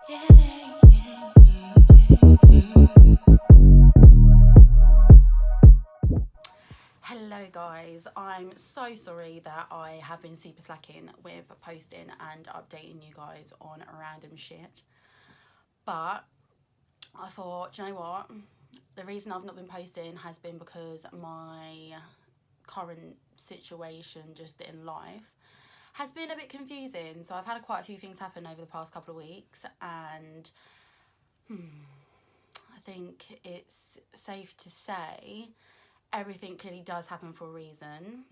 Hello guys, I'm so sorry that I have been super slacking with posting and updating you guys on random shit, but I thought, do you know what, the reason I've not been posting has been because my current situation just in life has been a bit confusing. So I've had quite a few things happen over the past couple of weeks, and I think it's safe to say everything clearly does happen for a reason,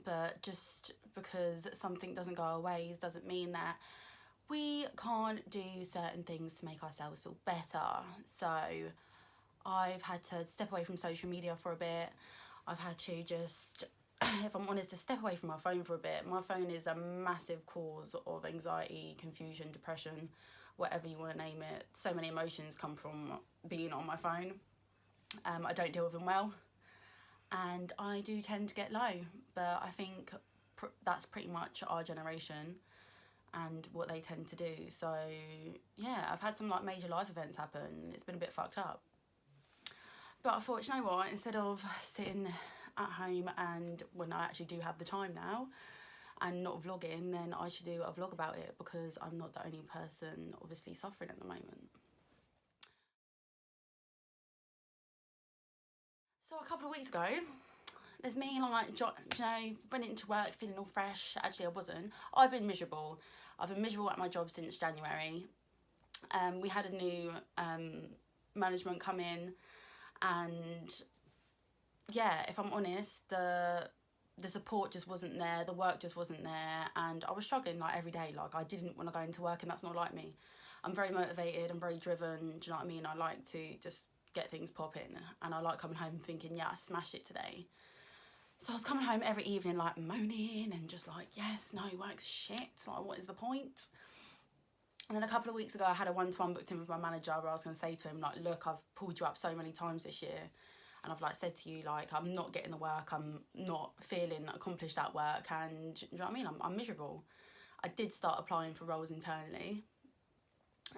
but just because something doesn't go our ways doesn't mean that we can't do certain things to make ourselves feel better. So I've had to step away from social media for a bit. I've had to just, if I'm honest, to step away from my phone for a bit. My phone is a massive cause of anxiety, confusion, depression, whatever you want to name it. So many emotions come from being on my phone. I don't deal with them well, and I do tend to get low, but I think that's pretty much our generation and what they tend to do. So yeah, I've had some like major life events happen. It's been a bit fucked up, but I thought, you know what, instead of sitting at home and when I actually do have the time now and not vlogging, then I should do a vlog about it, because I'm not the only person obviously suffering at the moment. So a couple of weeks ago, there's me like, you know, went into work feeling all fresh. Actually, I wasn't. I've been miserable. I've been miserable at my job since January. We had a new management come in, and yeah, if I'm honest, the support just wasn't there. The work just wasn't there, and I was struggling like every day. Like, I didn't want to go into work, and that's not like me. I'm very motivated. I'm very driven. Do you know what I mean? I like to just get things popping, and I like coming home thinking, yeah, I smashed it today. So I was coming home every evening like moaning and just like, yes, no, work's shit. Like, what is the point? And then a couple of weeks ago, I had a one-to-one booked in with my manager where I was going to say to him, like, look, I've pulled you up so many times this year, and I've like said to you, like, I'm not getting the work, I'm not feeling accomplished at work, and do you know what I mean? I'm miserable. I did start applying for roles internally,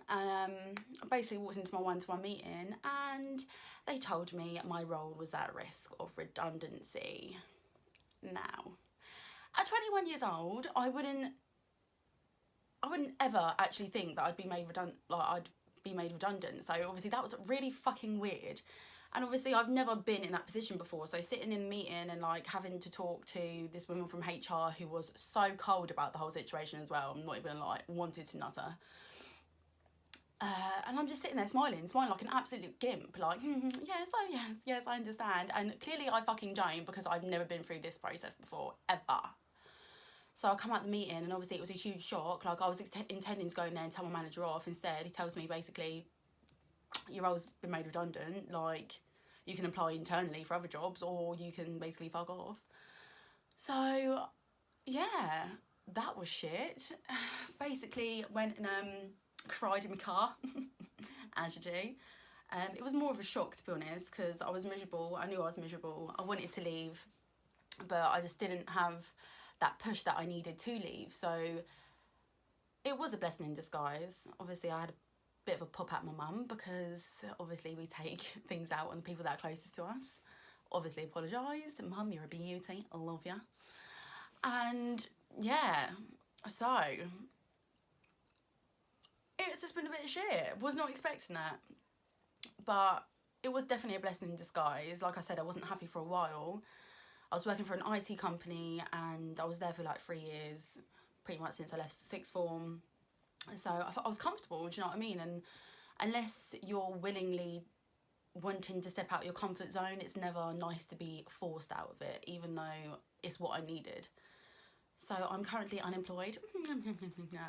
and I basically walked into my one-to-one meeting, and they told me my role was at risk of redundancy. Now, at 21 years old, I wouldn't ever actually think that I'd be made redundant. So obviously that was really fucking weird. And obviously I've never been in that position before. So sitting in a meeting and like having to talk to this woman from HR who was so cold about the whole situation as well. I'm not even like wanted to nutter. And I'm just sitting there smiling like an absolute gimp, like, yes, oh yes, I understand. And clearly I fucking don't, because I've never been through this process before, ever. So I come out the meeting, and obviously it was a huge shock. Like, I was intending to go in there and tell my manager off. Instead, he tells me basically, your role's been made redundant. Like, you can apply internally for other jobs, or you can basically fuck off. So yeah, that was shit. Basically went and cried in my car, as you do. It was more of a shock, to be honest, because I was miserable. I knew I was miserable. I wanted to leave, but I just didn't have that push that I needed to leave. So it was a blessing in disguise. Obviously, I had a bit of a pop at my mum, because obviously we take things out on the people that are closest to us. Obviously apologised. Mum, you're a beauty. I love you. And yeah, so it's just been a bit of shit. Was not expecting that, but it was definitely a blessing in disguise. Like I said, I wasn't happy for a while. I was working for an IT company, and I was there for like 3 years, pretty much since I left sixth form. So I was comfortable, do you know what I mean? And unless you're willingly wanting to step out of your comfort zone, it's never nice to be forced out of it, even though it's what I needed. So I'm currently unemployed.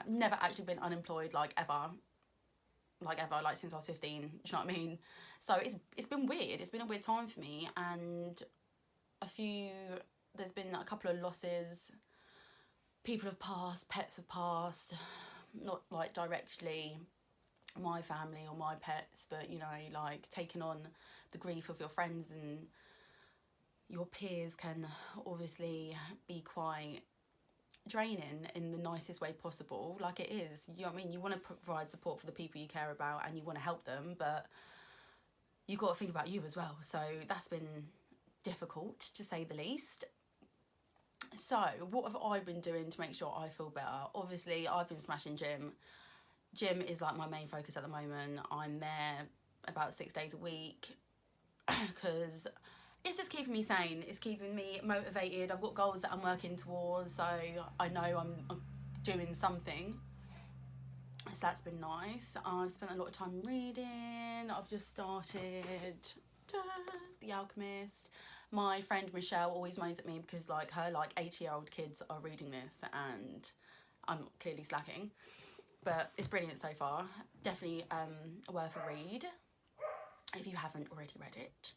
Never actually been unemployed, like ever, like since I was 15, do you know what I mean? So it's been weird. It's been a weird time for me, and there's been a couple of losses. People have passed, pets have passed, not like directly my family or my pets, but you know, like taking on the grief of your friends and your peers can obviously be quite draining in the nicest way possible. Like, it is, you know what I mean? You want to provide support for the people you care about and you want to help them, but you got to think about you as well. So that's been difficult, to say the least. So what have I been doing to make sure I feel better? Obviously, I've been smashing gym. Gym is like my main focus at the moment. I'm there about 6 days a week because it's just keeping me sane. It's keeping me motivated. I've got goals that I'm working towards, so I know I'm doing something. So that's been nice. I've spent a lot of time reading. I've just started The Alchemist. My friend Michelle always moans at me because like her like 80-year-old kids are reading this and I'm clearly slacking. But it's brilliant so far. Definitely worth a read if you haven't already read it.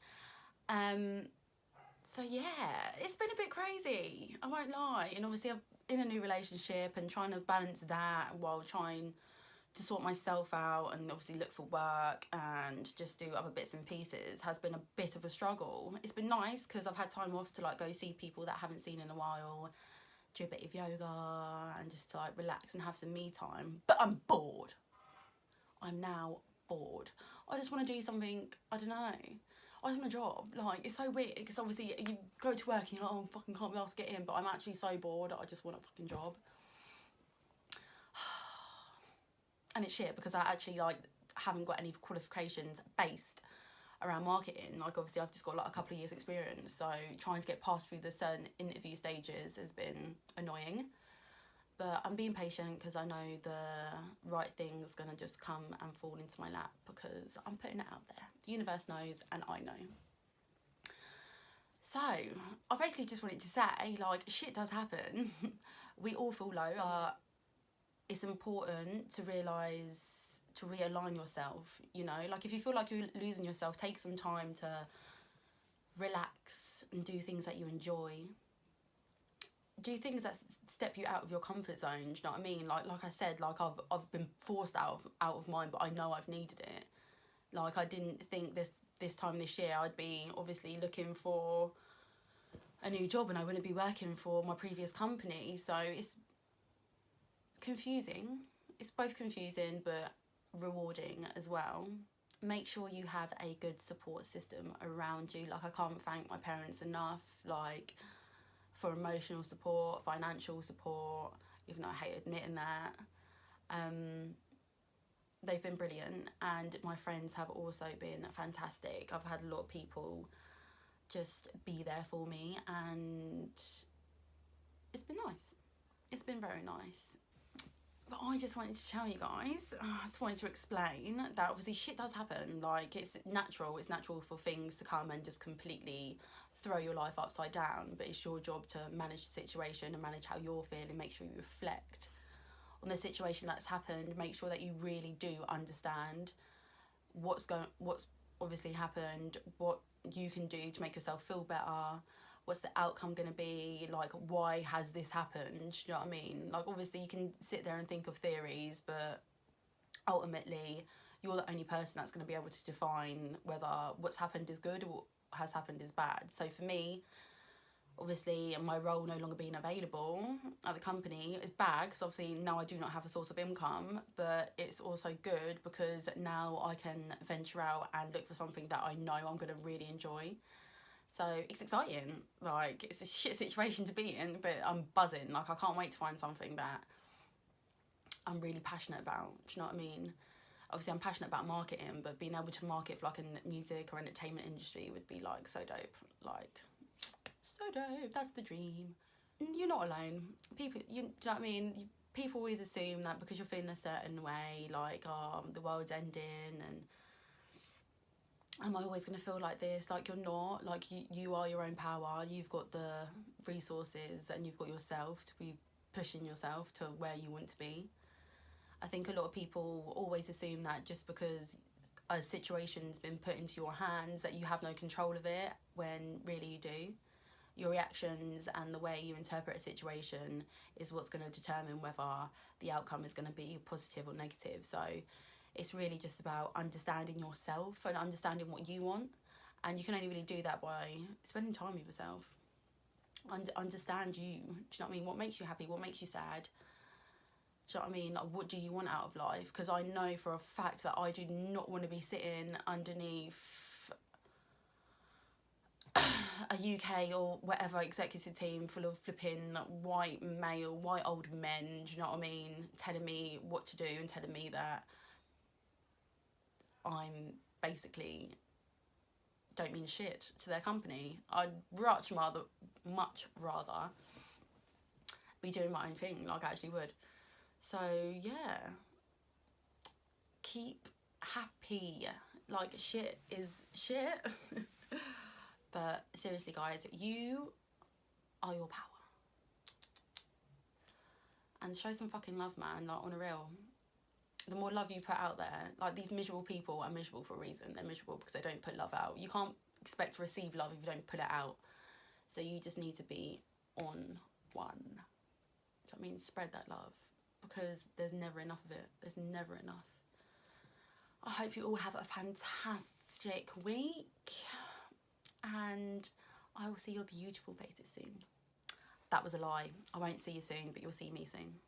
So yeah, it's been a bit crazy, I won't lie. And obviously I'm in a new relationship and trying to balance that while trying to sort myself out and obviously look for work and just do other bits and pieces has been a bit of a struggle. It's been nice because I've had time off to like go see people that I haven't seen in a while, do a bit of yoga and just to like relax and have some me time. But I'm bored. I'm now bored. I just want to do something, I don't know. I just want a job. Like, it's so weird because obviously you go to work and you're like, oh, fucking can't be asked to get in, but I'm actually so bored. I just want a fucking job. And it's shit because I actually like haven't got any qualifications based around marketing. Like, obviously I've just got like a couple of years experience, so trying to get past through the certain interview stages has been annoying. But I'm being patient because I know the right thing's gonna just come and fall into my lap because I'm putting it out there. The universe knows and I know. So I basically just wanted to say, like, shit does happen. We all feel low, but it's important to realise, to realign yourself, you know? Like, if you feel like you're losing yourself, take some time to relax and do things that you enjoy. Do things that step you out of your comfort zone, do you know what I mean? Like I said, like I've been forced out of mine, but I know I've needed it. Like, I didn't think this time this year I'd be obviously looking for a new job and I wouldn't be working for my previous company. So it's confusing. It's both confusing but rewarding as well. Make sure you have a good support system around you. Like, I can't thank my parents enough, like, for emotional support, financial support, even though I hate admitting that. They've been brilliant, and my friends have also been fantastic. I've had a lot of people just be there for me, and it's been nice. It's been very nice. But I just wanted to tell you guys, I just wanted to explain that obviously shit does happen. Like, it's natural for things to come and just completely throw your life upside down, but it's your job to manage the situation and manage how you're feeling, make sure you reflect on the situation that's happened, make sure that you really do understand what's obviously happened, what you can do to make yourself feel better, what's the outcome going to be, like, why has this happened, do you know what I mean? Like, obviously you can sit there and think of theories, but ultimately you're the only person that's going to be able to define whether what's happened is good or what has happened is bad. So for me, obviously my role no longer being available at the company is bad because obviously now I do not have a source of income, but it's also good because now I can venture out and look for something that I know I'm going to really enjoy. So it's exciting. Like, it's a shit situation to be in, but I'm buzzing. Like, I can't wait to find something that I'm really passionate about. Do you know what I mean? Obviously, I'm passionate about marketing, but being able to market for like a music or entertainment industry would be like so dope. Like, so dope. That's the dream. You're not alone. People, do you know what I mean? People always assume that because you're feeling a certain way, like, the world's ending and am I always going to feel like this? Like, you're not. Like, you are your own power. You've got the resources and you've got yourself to be pushing yourself to where you want to be. I think a lot of people always assume that just because a situation's been put into your hands that you have no control of it, when really you do. Your reactions and the way you interpret a situation is what's going to determine whether the outcome is going to be positive or negative. So it's really just about understanding yourself and understanding what you want. And you can only really do that by spending time with yourself. understand you. Do you know what I mean? What makes you happy? What makes you sad? Do you know what I mean? Like, what do you want out of life? Because I know for a fact that I do not want to be sitting underneath a UK or whatever executive team full of flipping white old men, do you know what I mean, telling me what to do and telling me that I'm basically don't mean shit to their company. I'd much rather be doing my own thing, like I actually would. So yeah, keep happy. Like, shit is shit. But seriously guys, you are your power. And show some fucking love, man, like on a real. The more love you put out there, like, these miserable people are miserable for a reason. They're miserable because they don't put love out. You can't expect to receive love if you don't put it out. So you just need to be on one. Do you know what I mean? Spread that love, because there's never enough of it. There's never enough. I hope you all have a fantastic week, and I will see your beautiful faces soon. That was a lie. I won't see you soon, but you'll see me soon.